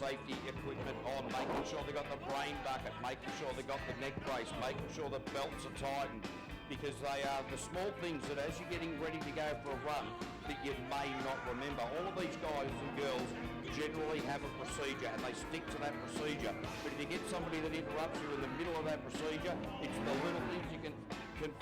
safety equipment on, making sure they got the brain bucket, making sure they got the neck brace, making sure the belts are tightened, because they are the small things that as you're getting ready to go for a run that you may not remember. All of these guys and girls generally have a procedure and they stick to that procedure. But if you get somebody that interrupts you in the middle of that procedure, it's the little things you can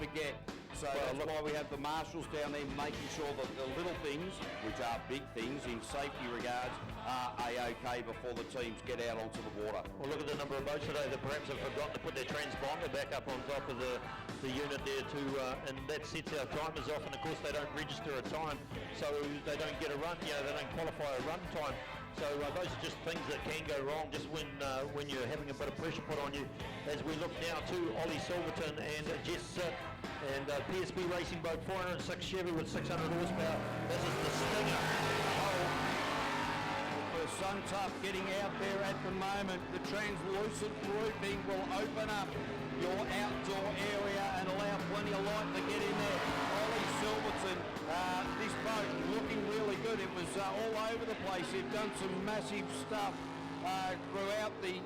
forget. So that's why we have the marshals down there making sure that the little things, which are big things in safety regards, are A-OK before the teams get out onto the water. Well, look at the number of boats today that perhaps have forgotten to put their transponder back up on top of the unit there too, and that sets our timers off, and of course they don't register a time, so they don't get a run, they don't qualify a run time. So those are just things that can go wrong just when you're having a bit of pressure put on you. As we look now to Ollie Silverton and Jess and PSB Racing Boat 406 Chevy with 600 horsepower. This is the Stinger. For Suntough getting out there at the moment, the translucent roofing will open up your outdoor area and allow plenty of light to get in there. Ollie Silverton, this boat looking really good. It was all over the place. They've done some massive stuff throughout the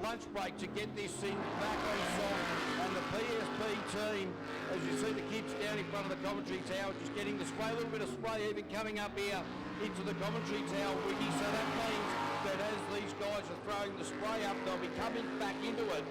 lunch break to get this thing back on song, and the PSP team, as you see the kids down in front of the commentary tower just getting the spray, a little bit of spray even coming up here into the commentary tower, Wiggy, so that means that as these guys are throwing the spray up, they'll be coming back into it,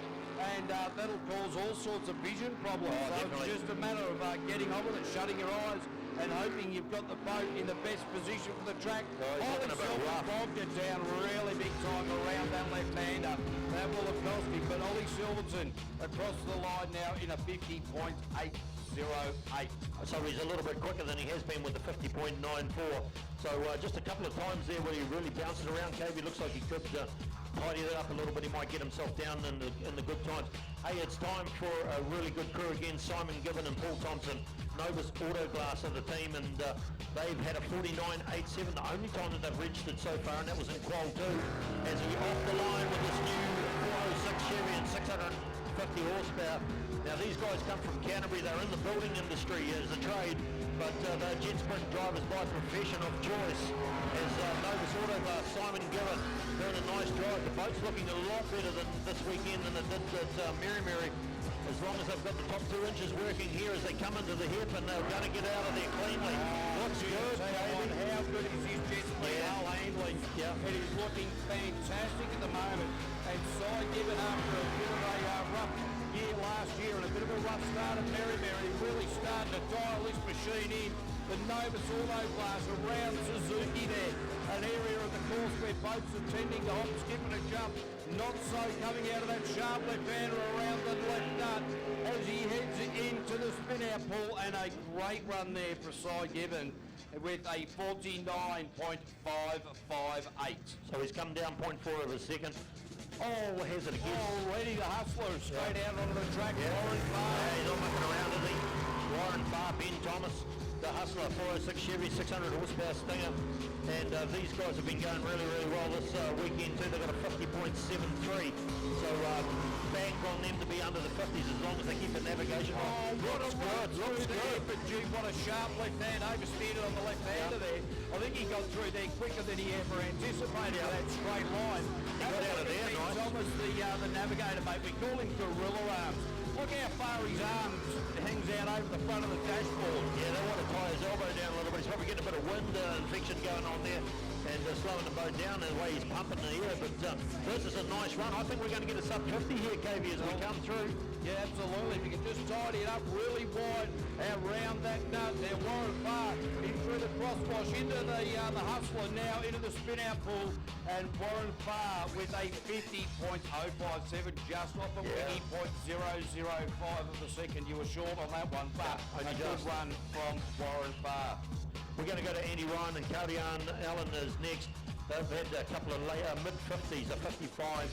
and that'll cause all sorts of vision problems. So it's just a matter of getting on with it, shutting your eyes, and hoping you've got the boat in the best position for the track. Ollie Silverton bogged it down really big time around that left-hander. That will have cost him, but Ollie Silverton across the line now in a 50.808. So he's a little bit quicker than he has been with the 50.94. So just a couple of times there where he really bounced it around. He looks like he could tidy it up a little bit. He might get himself down in the good times. Hey, it's time for a really good crew again. Simon Gibbon and Paul Thompson, Novus Auto Glass of the team, and they've had a 49.87, the only time that they've registered so far, and that was in Qual 2. As he off the line with this new 406 Chevy and 650 horsepower. Now these guys come from Canterbury. They're in the building industry as a trade, but they're jet sprint drivers by profession of choice. As Novus Auto Glass, Simon Gibbon doing a nice drive. The boat's looking a lot better than this weekend than it did at Mary. As long as they've got the top 2 inches working here as they come into the hip, and they're going to get out of there cleanly. Looks good, baby. How good is his jet hull handling? Yeah. It is looking fantastic at the moment. And Cy Gibbon, after a bit of a rough year last year and a bit of a rough start at Mary, really starting to dial this machine in. The Novus Auto Glass around Suzuki there, an area of the course where boats are tending to hop, skip and a jump. Not so coming out of that sharp left-hander around the left nut as he heads into the spin-out pool, and a great run there for Cy Gibbon with a 49.558. So he's come down 0.4 of a second. Oh, has it again? Already the hustler straight out onto the track. Warren Farr. Yeah, he's not mucking around, is he? Warren Farr, Ben Thomas, the hustler, 406 Chevy, 600 horsepower Stinger. And these guys have been going really, really well this weekend too. They've got a 50.73. So bank on them to be under the 50s as long as they keep the navigation on. Looks good. But gee, what a sharp left hand, oversteered it on the left hander there. I think he got through there quicker than he ever anticipated for that straight line. He got out of there, nice. Thomas, the navigator, mate. We call him Gorilla Arms. Look how far his arms hangs out over the front of the dashboard. Yeah, they want to tie his elbow down a little bit. He's probably getting a bit of wind infection going on there and slowing the boat down the way he's pumping the air. But this is a nice run. I think we're going to get a sub 50 here, KB, as we come through. Yeah, absolutely. If you can just tidy it up really wide around that nut there. Warren Farr in through the crosswash into the hustler now into the spin-out pool, and Warren Farr with a 50.057 just off a wiggy .005 of a second. You were short on that one, but a good run from Warren Farr. We're going to go to Andy Ryan and Codian Allen is next. They've had a couple of mid-50s, a 55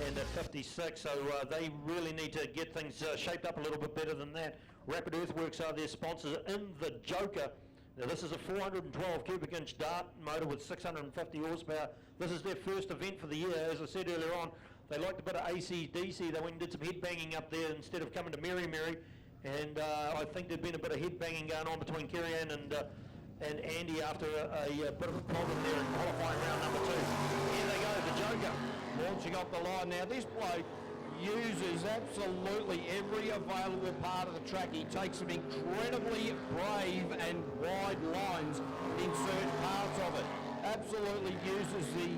and a 56, so they really need to get things shaped up a little bit better than that. Rapid Earthworks are their sponsors in the Joker. Now this is a 412 cubic inch dart motor with 650 horsepower. This is their first event for the year. As I said earlier on, they liked a bit of AC/DC. They went and did some head banging up there instead of coming to Mary. And I think there'd been a bit of head banging going on between Kerry-Ann and Andy after a bit of a problem there in qualifying round number 2. Here they go, the Joker. bouncing off the line. Now this bloke uses absolutely every available part of the track. He takes some incredibly brave and wide lines in certain parts of it. Absolutely uses the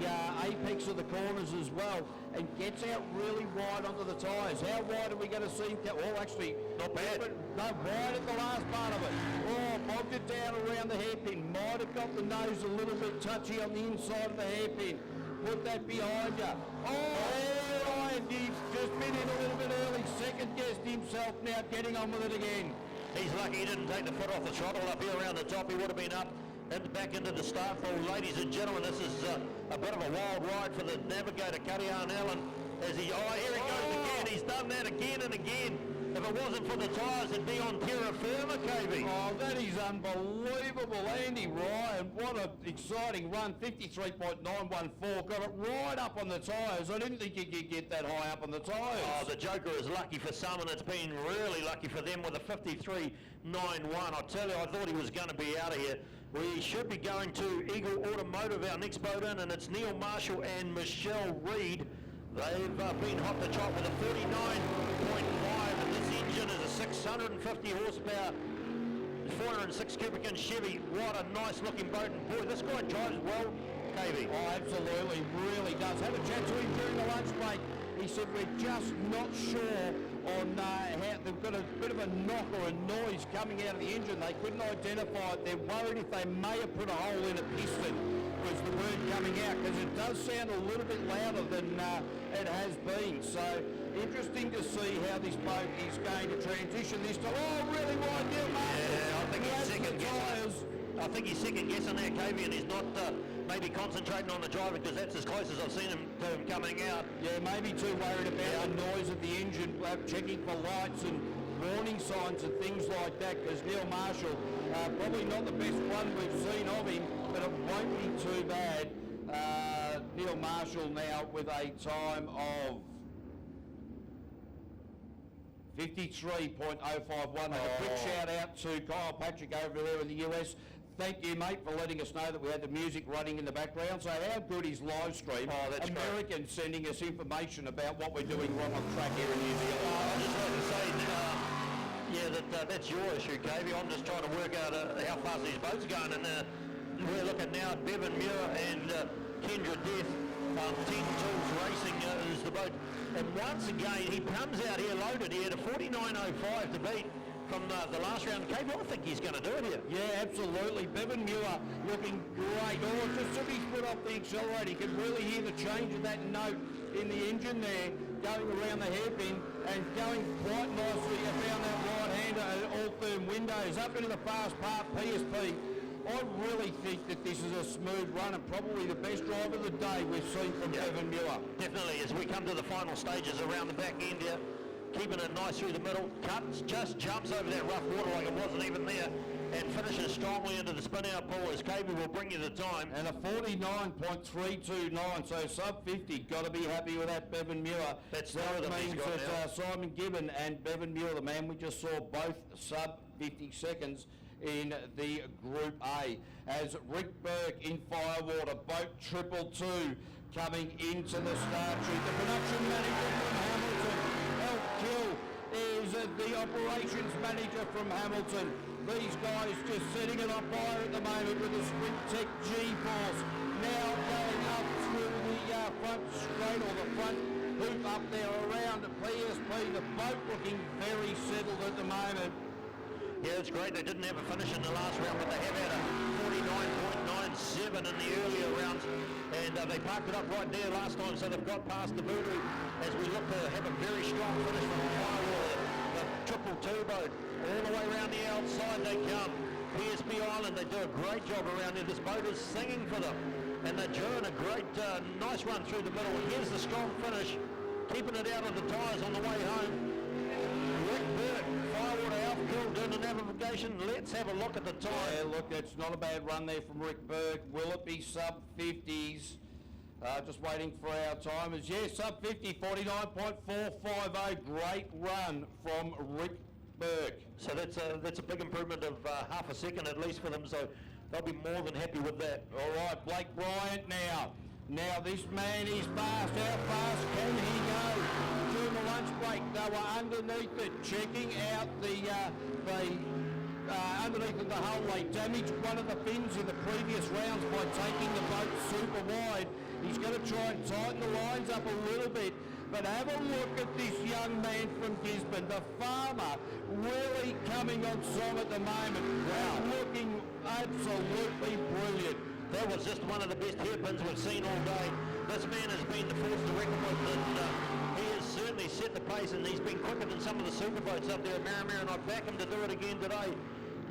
apex of the corners as well and gets out really wide onto the tyres. How wide are we going to see him? Well, actually, Not bad. No, wide at the last part of it. Oh, bogged it down around the hairpin. Might have got the nose a little bit touchy on the inside of the hairpin. Put that behind you. Oh, Ryan, he's just been in a little bit early. Second guessed himself, now getting on with it again. He's lucky he didn't take the foot off the throttle up here around the top. He would have been up and back into the start pool. Ladies and gentlemen, this is a bit of a wild ride for the navigator, Cuddy-Arn Allen. As he, oh, here he goes again. He's done that again and again. If it wasn't for the tyres, it'd be on terra firma, KB. Oh, that is unbelievable. Andy Ryan, what an exciting run. 53.914. Got it right up on the tyres. I didn't think you could get that high up on the tyres. Oh, the Joker is lucky for some, and it's been really lucky for them with a 53.91. I tell you, I thought he was going to be out of here. We should be going to Eagle Automotive, our next boat in, and it's Neil Marshall and Michelle Reed. They've been hot to trot with a 49.5, and this engine is a 650 horsepower, 406 cubic inch Chevy. What a nice looking boat, and boy, this guy drives well, KB. Oh, absolutely, really does. Had a chat to him during the lunch break. He said, we're just not sure on how they've got a bit of a knock or a noise coming out of the engine. They couldn't identify it. They're worried if they may have put a hole in a piston, was the word coming out, because it does sound a little bit louder than it has been. So interesting to see how this boat is going to transition this time. Oh, really wide, Neil Marshall. Yeah, I think he's second guessing. I think he's second guessing there, KB, and he's not maybe concentrating on the driver, because that's as close as I've seen him to him coming out. Yeah, maybe too worried about the noise of the engine, checking for lights and warning signs and things like that, because Neil Marshall, probably not the best one we've seen of him, but it won't be too bad. Neil Marshall now with a time of 53.051. And a quick shout out to Kyle Patrick over there in the US. Thank you, mate, for letting us know that we had the music running in the background. So how good is live stream? Oh, that's Americans sending us information about what we're doing wrong on track here in New Zealand. I'd just like to say, yeah, that's your issue, KB. I'm just trying to work out how fast these boats are going, and we're looking now at Bevan Muir and Kendra Death. 10 Tools Racing is the boat, and once again he comes out here loaded. He had a 49.05 to beat from the last round. KB, I think he's going to do it here. Yeah, absolutely. Bevan Muir looking great. Oh, just took his foot off the accelerator. You can really hear the change of that note in the engine there, going around the hairpin and going quite nicely around that right-hander, all-firm windows, up into the fast part, PSP. I really think that this is a smooth run and probably the best drive of the day we've seen from Bevan Muir. Definitely, as we come to the final stages around the back end here, keeping it nice through the middle, cuts, just jumps over that rough water like it wasn't even there, and finishes strongly into the spin-out pool as KB will bring you the time. And a 49.329, so sub 50. Got to be happy with that, Bevan Muir. That's that one of them means he's got that Simon Gibbon and Bevan Muir, the man we just saw, both sub 50 seconds in the Group A. As Rick Burke in Firewater, boat 222 coming into the start chute. The production manager from Hamilton, Elf Kill, is the operations manager from Hamilton. These guys just setting it on fire at the moment with the Sprint Tech G-Force. Now going up through the front straight, or the front hoop up there around the PSP. The boat looking very settled at the moment. Yeah, it's great. They didn't have a finish in the last round, but they have had a 49.97 in the earlier rounds, and they parked it up right there last time, so they've got past the voodoo as we look to have a very strong finish from Firewater. The triple two boat, all the way around the outside they come. PSP Island, they do a great job around there. This boat is singing for them, and they're doing a great, nice run through the middle. And here's the strong finish, keeping it out of the tyres on the way home. Rick Burke, Firewater Outkill doing the navigation. Let's have a look at the time. Yeah, look, it's not a bad run there from Rick Burke. Will it be sub 50s? Just waiting for our timers. Yeah, sub 50, 49.450. Great run from Rick Burke. So that's a big improvement of half a second at least for them. So they'll be more than happy with that. All right, Blake Bryant now. Now this man is fast. How fast were underneath it, checking out underneath of the hull. They damaged one of the fins in the previous rounds by taking the boat super wide. He's going to try and tighten the lines up a little bit. But have a look at this young man from Gisborne, the farmer, really coming on song at the moment. Wow, looking absolutely brilliant. That was just one of the best hairpins we've seen all day. This man has been the force to reckon with, and he has certainly set the pace, and he's been quicker than some of the super boats up there at Marramare, and I back him to do it again today.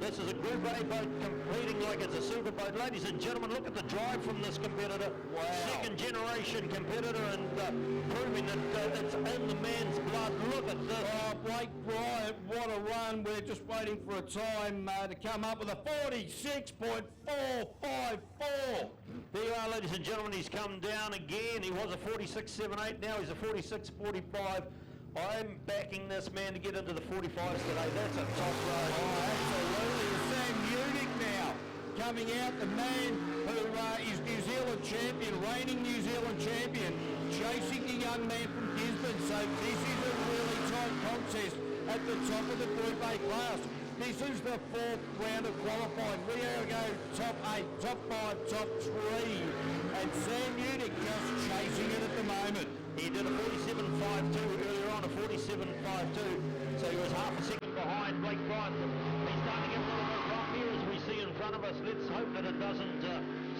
This is a Group A boat competing like it's a super boat. Ladies and gentlemen, look at the drive from this competitor. Wow. Second generation competitor, and proving that it's in the man's blood. Look at this. Oh, Blake Bryant, what a run. We're just waiting for a time to come up with a 46.454. There you are, ladies and gentlemen. He's come down again. He was a 46.78. Now he's a 46.45. I'm backing this man to get into the 45s today. That's a top ride. Oh, absolutely. Sam Udick now coming out, the man who is New Zealand champion, reigning New Zealand champion, chasing the young man from Gisborne. So this is a really tight contest at the top of the Group A class. This is the fourth round of qualifying. We are going top 8, top 5, top 3. And Sam Udick just chasing it at the moment. He did a 47.52 earlier on, a 47.52, so he was half a second behind Blake Bryant. He's starting to get a little bit rough here as we see in front of us. Let's hope that it doesn't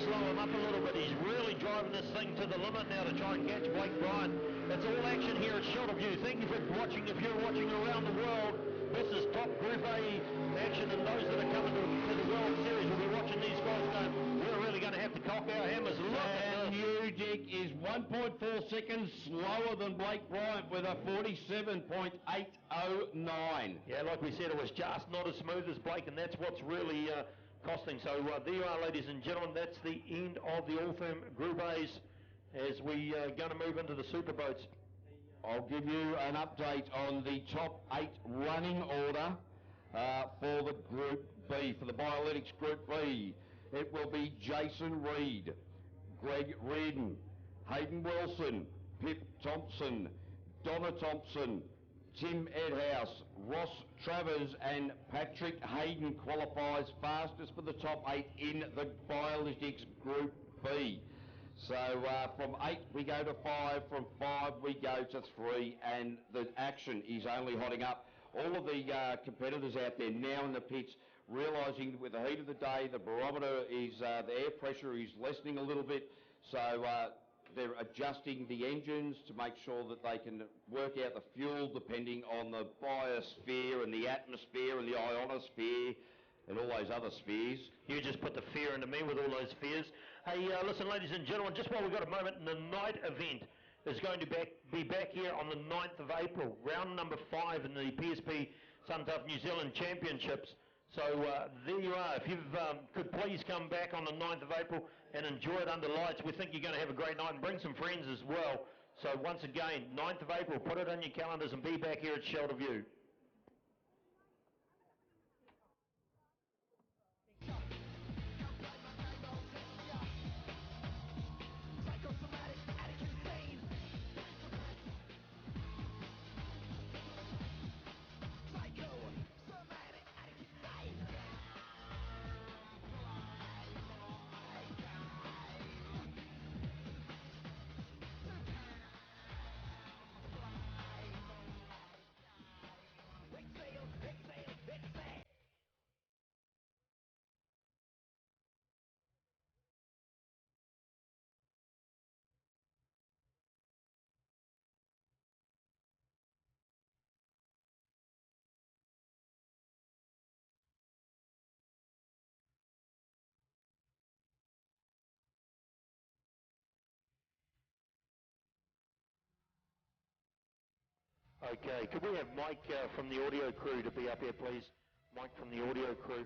slow him up a little bit. He's really driving this thing to the limit now to try and catch Blake Bryant. It's all action here at Shelter View. Thank you for watching. If you're watching around the world, this is top Group A action, and those that are coming to the World Series will be watching these guys going, we're really going to have to cock our hammers. Look at this. Udick is 1.4 seconds slower than Blake Bryant with a 47.809. Yeah, like we said, it was just not as smooth as Blake, and that's what's really costing. So there you are, ladies and gentlemen. That's the end of the Altherm Group A's as we going to move into the super boats. I'll give you an update on the top 8 running order for the Group B, for the Biolytics Group B. It will be Jason Reed, Greg Reardon, Hayden Wilson, Pip Thompson, Donna Thompson, Tim Edhouse, Ross Travers and Patrick Hayden qualifies fastest for the top 8 in the Biolytics Group B. So from 8 we go to 5, from 5 we go to 3, and the action is only hotting up. All of the competitors out there now in the pits realising with the heat of the day, the barometer is, the air pressure is lessening a little bit, so they're adjusting the engines to make sure that they can work out the fuel depending on the biosphere and the atmosphere and the ionosphere and all those other spheres. You just put the fear into me with all those fears. Hey, listen, ladies and gentlemen, just while we've got a moment, the night event is going to be back here on the 9th of April, round number 5 in the PSP Suntough New Zealand Championships. So there you are. If you could please come back on the 9th of April and enjoy it under lights. We think you're going to have a great night, and bring some friends as well. So once again, 9th of April, put it on your calendars and be back here at Shelter View. Okay, could we have Mike from the audio crew to be up here, please? Mike from the audio crew.